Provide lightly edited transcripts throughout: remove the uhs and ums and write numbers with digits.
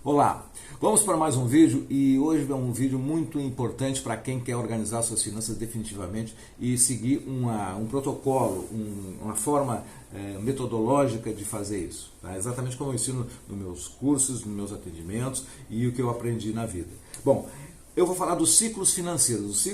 Olá, vamos para mais um vídeo e hoje é um vídeo muito importante para quem quer organizar suas finanças definitivamente e seguir um protocolo, uma forma metodológica de fazer isso. Tá? Exatamente como eu ensino nos meus cursos, nos meus atendimentos e o que eu aprendi na vida. Bom, eu vou falar dos ciclos financeiros,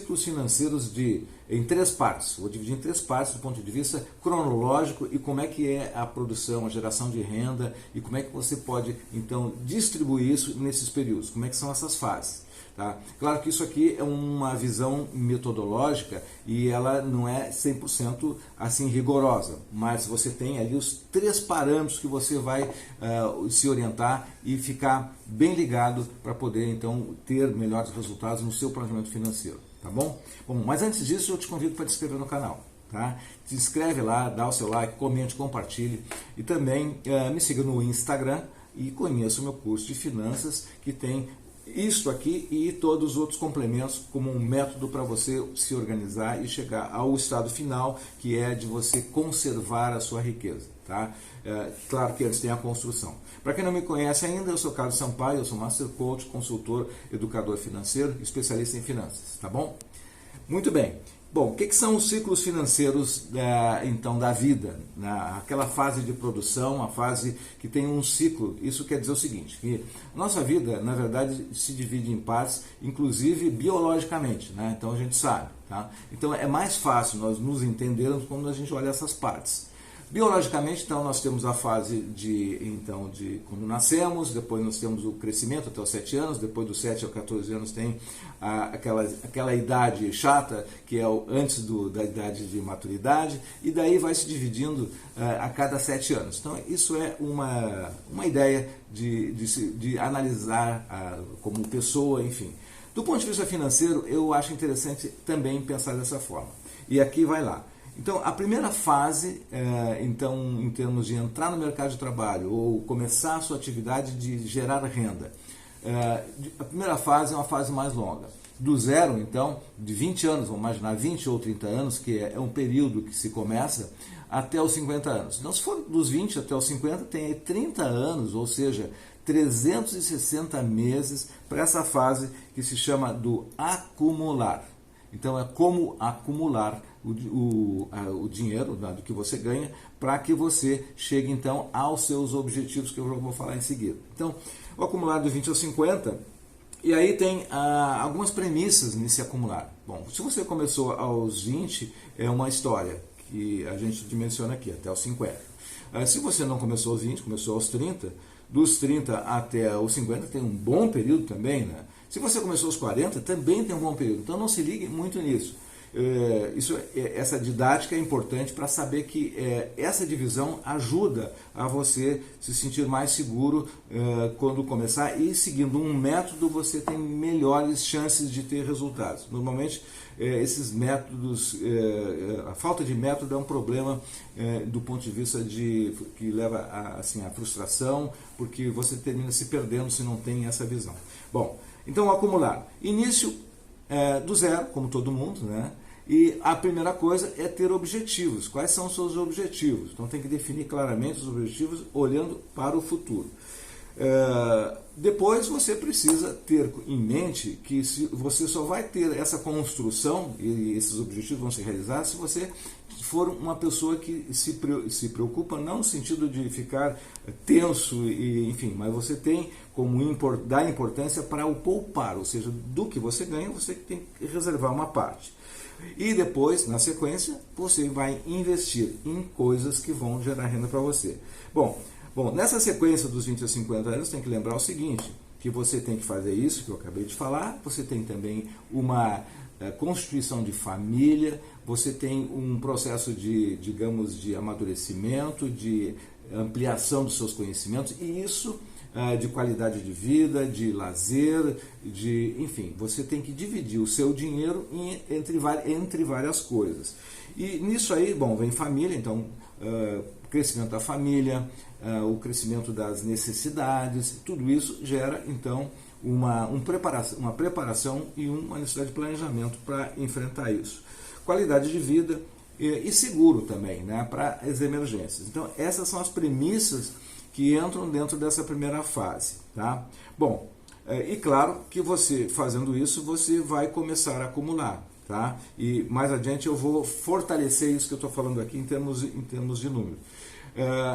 em três partes. Vou dividir em três partes do ponto de vista cronológico e como é que é a produção, a geração de renda e como é que você pode, então, distribuir isso nesses períodos, como é que são essas fases. Tá? Claro que isso aqui é uma visão metodológica e ela não é 100% assim rigorosa, mas você tem ali os três parâmetros que você vai se orientar e ficar bem ligado para poder então ter melhores resultados no seu planejamento financeiro, tá bom? Bom, mas antes disso eu te convido para te inscrever no canal. Tá? Se inscreve lá, dá o seu like, comente, compartilhe e também me siga no Instagram e conheça o meu curso de finanças que tem isso aqui e todos os outros complementos como um método para você se organizar e chegar ao estado final, que é de você conservar a sua riqueza. Tá? Claro que antes tem a construção. Para quem não me conhece ainda, eu sou Carlos Sampaio, eu sou Master Coach, consultor, educador financeiro, especialista em finanças. Tá bom? Muito bem. Bom, o que são os ciclos financeiros então da vida? Aquela fase de produção, a fase que tem um ciclo. Isso quer dizer o seguinte, que nossa vida, na verdade, se divide em partes, inclusive biologicamente, né? Então a gente sabe. Tá? Então é mais fácil nós nos entendermos quando a gente olha essas partes. Biologicamente, então, nós temos a fase de quando nascemos, depois nós temos o crescimento até os 7 anos, depois dos 7 aos 14 anos tem aquela idade chata, que é antes da idade de maturidade, e daí vai se dividindo a cada 7 anos. Então, isso é uma ideia de analisar como pessoa, enfim. Do ponto de vista financeiro, eu acho interessante também pensar dessa forma. E aqui vai lá. Então, a primeira fase, então, em termos de entrar no mercado de trabalho ou começar a sua atividade de gerar renda, a primeira fase é uma fase mais longa. Do zero, então, de 20 anos, vamos imaginar 20 ou 30 anos, que é um período que se começa, até os 50 anos. Então, se for dos 20 até os 50, tem aí 30 anos, ou seja, 360 meses para essa fase que se chama do acumular. Então, é como acumular o dinheiro do que você ganha para que você chegue, então, aos seus objetivos, que eu vou falar em seguida. Então, o acumular de 20 aos 50, e aí tem algumas premissas nesse acumular. Bom, se você começou aos 20, é uma história que a gente dimensiona aqui, até os 50. Se você não começou aos 20, começou aos 30, dos 30 até os 50 tem um bom período também, né? Se você começou aos 40, também tem um bom período. Então não se ligue muito nisso. Essa didática é importante para saber que essa divisão ajuda a você se sentir mais seguro quando começar, e seguindo um método você tem melhores chances de ter resultados. Normalmente esses métodos, a falta de método é um problema do ponto de vista que leva à frustração, porque você termina se perdendo se não tem essa visão. Bom, então acumular. Início do zero, como todo mundo, né? E a primeira coisa é ter objetivos. Quais são os seus objetivos? Então tem que definir claramente os objetivos olhando para o futuro. Depois você precisa ter em mente que você só vai ter essa construção e esses objetivos vão se realizar se você for uma pessoa que se preocupa, não no sentido de ficar tenso, enfim, mas você tem como dar importância para o poupar, ou seja, do que você ganha, você tem que reservar uma parte. E depois, na sequência, você vai investir em coisas que vão gerar renda para você. Bom, nessa sequência dos 20 a 50 anos, tem que lembrar o seguinte, que você tem que fazer isso que eu acabei de falar, você tem também uma constituição de família, você tem um processo de amadurecimento, de ampliação dos seus conhecimentos, e isso de qualidade de vida, de lazer, enfim, você tem que dividir o seu dinheiro entre várias coisas. E nisso aí, bom, vem família, então, crescimento da família, o crescimento das necessidades, tudo isso gera, então, uma preparação e uma necessidade de planejamento para enfrentar isso. Qualidade de vida e seguro também, né, para as emergências. Então, essas são as premissas que entram dentro dessa primeira fase, tá? Bom, e claro que você fazendo isso, você vai começar a acumular, tá? E mais adiante eu vou fortalecer isso que eu estou falando aqui em termos de número.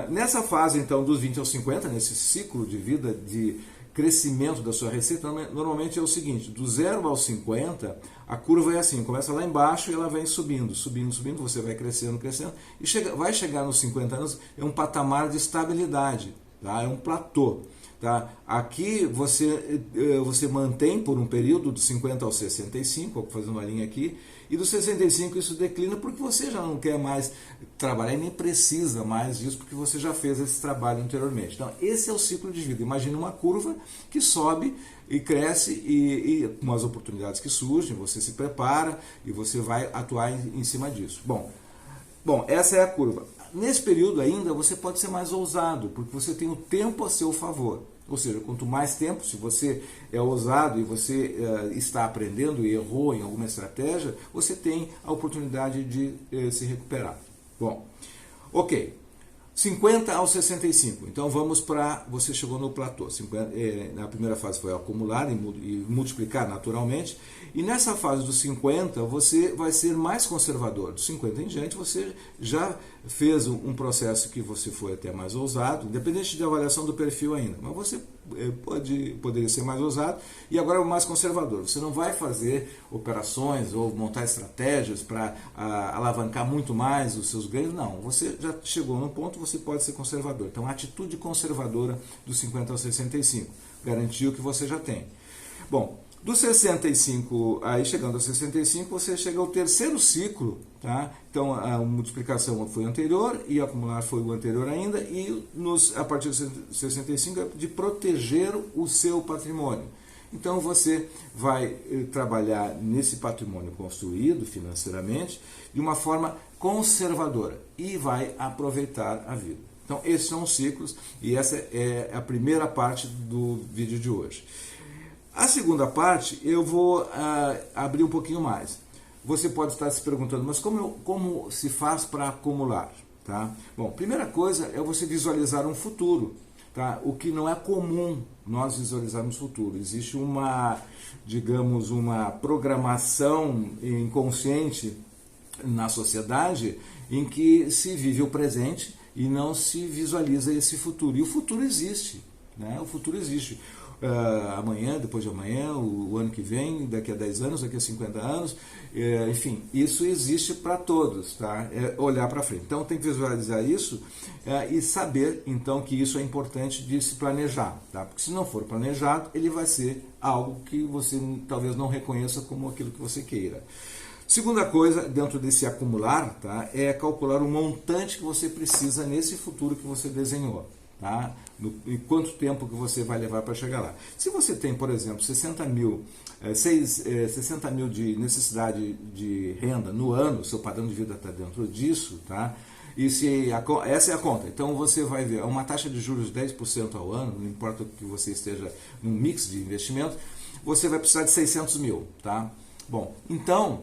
Nessa fase, então, dos 20 aos 50, nesse ciclo de vida de crescimento da sua receita, normalmente é o seguinte: do 0 aos 50, a curva é assim, começa lá embaixo e ela vem subindo, subindo, subindo, você vai crescendo, crescendo, e vai chegar nos 50 anos, é um patamar de estabilidade, tá? É um platô. Tá? Aqui você mantém por um período dos 50 aos 65, vou fazer uma linha aqui, e dos 65 isso declina porque você já não quer mais trabalhar e nem precisa mais disso porque você já fez esse trabalho anteriormente. Então esse é o ciclo de vida. Imagine uma curva que sobe e cresce e com as oportunidades que surgem, você se prepara e você vai atuar em cima disso. Bom, essa é a curva. Nesse período ainda você pode ser mais ousado, porque você tem o tempo a seu favor. Ou seja, quanto mais tempo, se você é ousado e você está aprendendo e errou em alguma estratégia, você tem a oportunidade de se recuperar. Bom, ok. 50 aos 65. Então vamos para... Você chegou no platô. Na primeira fase foi acumular e multiplicar naturalmente. E nessa fase dos 50 você vai ser mais conservador. Dos 50 em diante você já fez um processo que você foi até mais ousado, independente de avaliação do perfil ainda. Mas você poderia ser mais ousado e agora é o mais conservador. Você não vai fazer operações ou montar estratégias para alavancar muito mais os seus ganhos. Não, você já chegou num ponto, você pode ser conservador. Então a atitude conservadora dos 50 aos 65 garantiu que você já tem. Bom, dos 65, aí chegando aos 65, você chega ao terceiro ciclo, tá? Então a multiplicação foi anterior e acumular foi o anterior ainda, e a partir dos 65 é de proteger o seu patrimônio. Então você vai trabalhar nesse patrimônio construído financeiramente de uma forma conservadora e vai aproveitar a vida. Então esses são os ciclos e essa é a primeira parte do vídeo de hoje. A segunda parte eu vou abrir um pouquinho mais. Você pode estar se perguntando, mas como se faz para acumular? Tá? Bom, primeira coisa é você visualizar um futuro. Tá? O que não é comum nós visualizarmos o futuro. Existe digamos, uma programação inconsciente na sociedade em que se vive o presente e não se visualiza esse futuro. E o futuro existe. Né? O futuro existe. Amanhã, depois de amanhã, o ano que vem, daqui a 10 anos, daqui a 50 anos, enfim, isso existe para todos, tá? É olhar para frente. Então tem que visualizar isso e saber então que isso é importante de se planejar, tá? Porque se não for planejado, ele vai ser algo que você talvez não reconheça como aquilo que você queira. Segunda coisa, dentro desse acumular, tá? É calcular o montante que você precisa nesse futuro que você desenhou. Tá? E quanto tempo que você vai levar para chegar lá. Se você tem, por exemplo, 60 mil de necessidade de renda no ano, seu padrão de vida está dentro disso, tá? E essa é a conta. Então você vai ver uma taxa de juros de 10% ao ano, não importa que você esteja num mix de investimento, você vai precisar de 600 mil. Tá? Bom, então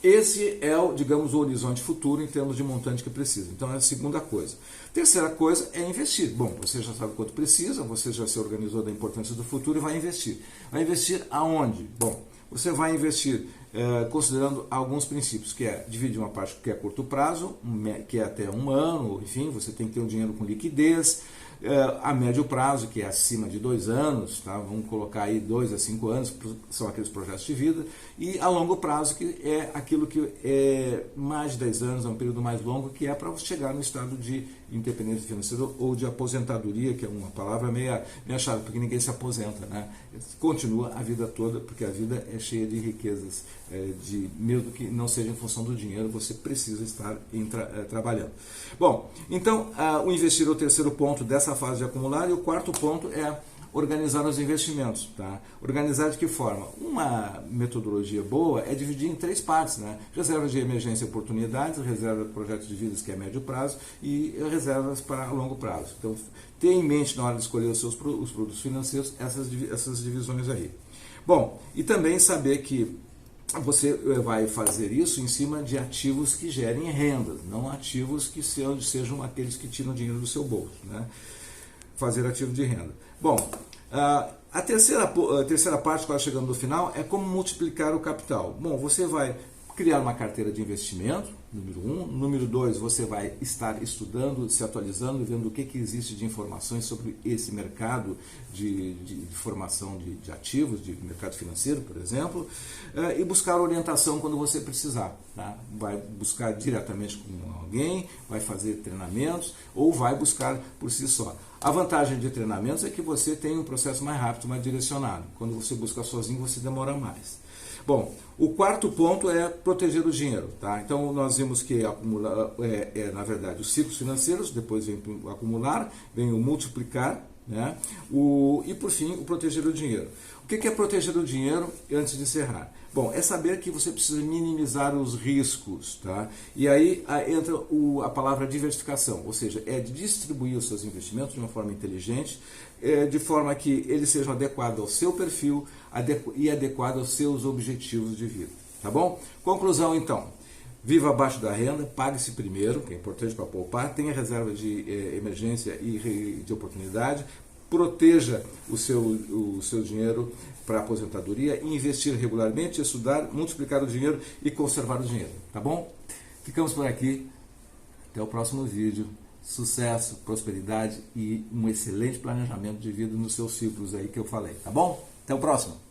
esse é digamos, o horizonte futuro em termos de montante que precisa. Então é a segunda coisa. Terceira coisa é investir. Bom, você já sabe quanto precisa, você já se organizou da importância do futuro e vai investir. Vai investir aonde? Bom, você vai investir considerando alguns princípios, que é dividir uma parte que é a curto prazo, que é até um ano, enfim, você tem que ter um dinheiro com liquidez, a médio prazo, que é acima de 2 anos, tá? Vamos colocar aí 2 a 5 anos, são aqueles projetos de vida, e a longo prazo, que é aquilo que é mais de 10 anos, é um período mais longo, que é para chegar no estado de independência financeira ou de aposentadoria, que é uma palavra meia chave, porque ninguém se aposenta, né? Continua a vida toda, porque a vida é cheia de riquezas, mesmo que não seja em função do dinheiro, você precisa estar trabalhando. Bom, então o investir é o terceiro ponto dessa fase de acumular, e o quarto ponto é organizar os investimentos. Tá? Organizar de que forma? Uma metodologia boa é dividir em 3 partes, né? Reserva de emergência e oportunidades, reserva de projetos de vidas, que é médio prazo, e reservas para longo prazo. Então, tenha em mente na hora de escolher os produtos financeiros essas divisões aí. Bom, e também saber que você vai fazer isso em cima de ativos que gerem renda, não ativos que sejam aqueles que tiram dinheiro do seu bolso, né? fazer ativo de renda. Bom, a terceira parte, quase chegando no final, é como multiplicar o capital. Bom, você vai criar uma carteira de investimento, número 1. Número 2, você vai estar estudando, se atualizando, vendo o que existe de informações sobre esse mercado de formação de ativos, de mercado financeiro, por exemplo, e buscar orientação quando você precisar. Tá? Vai buscar diretamente com alguém, vai fazer treinamentos ou vai buscar por si só. A vantagem de treinamentos é que você tem um processo mais rápido, mais direcionado. Quando você busca sozinho, você demora mais. Bom, o quarto ponto é proteger o dinheiro. Tá? Então, nós vimos que acumular na verdade, os ciclos financeiros, depois vem o acumular, vem o multiplicar, né? E, por fim, o proteger o dinheiro. O que é proteger o dinheiro antes de encerrar? Bom, é saber que você precisa minimizar os riscos. Tá? E aí entra a palavra diversificação, ou seja, é distribuir os seus investimentos de uma forma inteligente, de forma que eles sejam adequados ao seu perfil e adequados aos seus objetivos de vida. Tá bom? Conclusão, então. Viva abaixo da renda, pague-se primeiro, que é importante para poupar, tenha reserva de emergência e de oportunidade, proteja o seu dinheiro para a aposentadoria, investir regularmente, estudar, multiplicar o dinheiro e conservar o dinheiro. Tá bom? Ficamos por aqui. Até o próximo vídeo. Sucesso, prosperidade e um excelente planejamento de vida nos seus ciclos aí que eu falei. Tá bom? Até o próximo.